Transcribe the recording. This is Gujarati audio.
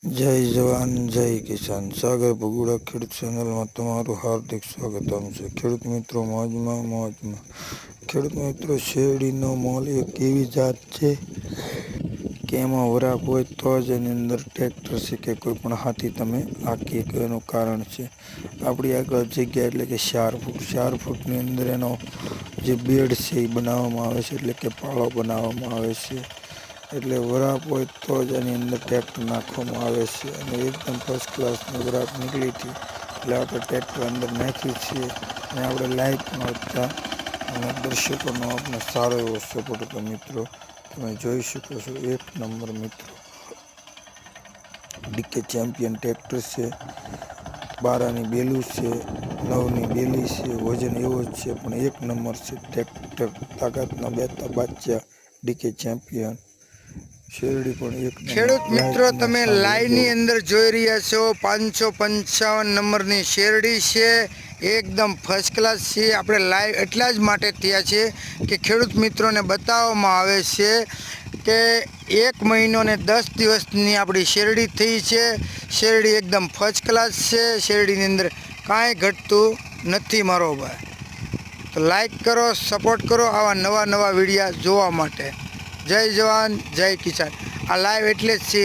જય જવાન જય કિસાન સાગર ભગુડા ખેડૂત ચેનલમાં તમારું હાર્દિક સ્વાગતમ છે। ખેડૂત મિત્રો મોજમાં ખેડૂત મિત્રો શેરડીનો મોલ એક એવી જાત છે કે એમાં વરાપ હોય તો જ એની અંદર ટ્રેક્ટર છે કે કોઈ પણ હાથી તમે હાંકી શકો। એનું કારણ છે આપણી આગળ જગ્યા એટલે કે 4 ફૂટની અંદર એનો જે બેડ છે એ બનાવવામાં આવે છે, એટલે કે પાળો બનાવવામાં આવે છે। એટલે વરાપ હોય તો જ એની અંદર ટ્રેક્ટર નાખવામાં આવે છે અને એકદમ ફર્સ્ટ ક્લાસની વરાપ નીકળી હતી એટલે આપણે ટ્રેક્ટર અંદર નાખ્યું છીએ અને આપણે લાઈવ મળતા અને દર્શકોનો આપણે સારો એવો સપોર્ટ હતો। મિત્રો તમે જોઈ શકો છો, 1 નંબર મિત્રો ડીકે ચેમ્પિયન ટ્રેક્ટર છે, 12ની બેલું છે, 9ની બેલી છે, વજન એવો જ છે પણ 1 નંબર છે ટ્રેક્ટર। તાકાતના બેતા બાદશાહ ડીકે ચેમ્પિયન શેરડી પણ 1 નંબર। ખેડૂત મિત્રો તમે લાઈવની અંદર જોઈ રહ્યા છો 555 નંબરની શેરડી છે, એકદમ ફર્સ્ટ ક્લાસ છે। આપણે લાઈવ એટલા જ માટે થયા છે કે ખેડૂત મિત્રોને બતાવવામાં આવે છે કે 1 મહિનો ને 10 દિવસની આપણી શેરડી થઈ છે। શેરડી એકદમ ફર્સ્ટ ક્લાસ છે, શેરડીની અંદર કાંઈ ઘટતું નથી મારો ભાઈ। તો લાઈક કરો, સપોર્ટ કરો આવા નવા વિડીયા જોવા માટે। જય જવાન જય કિસાન। આ લાઈવ એટલે જ છે।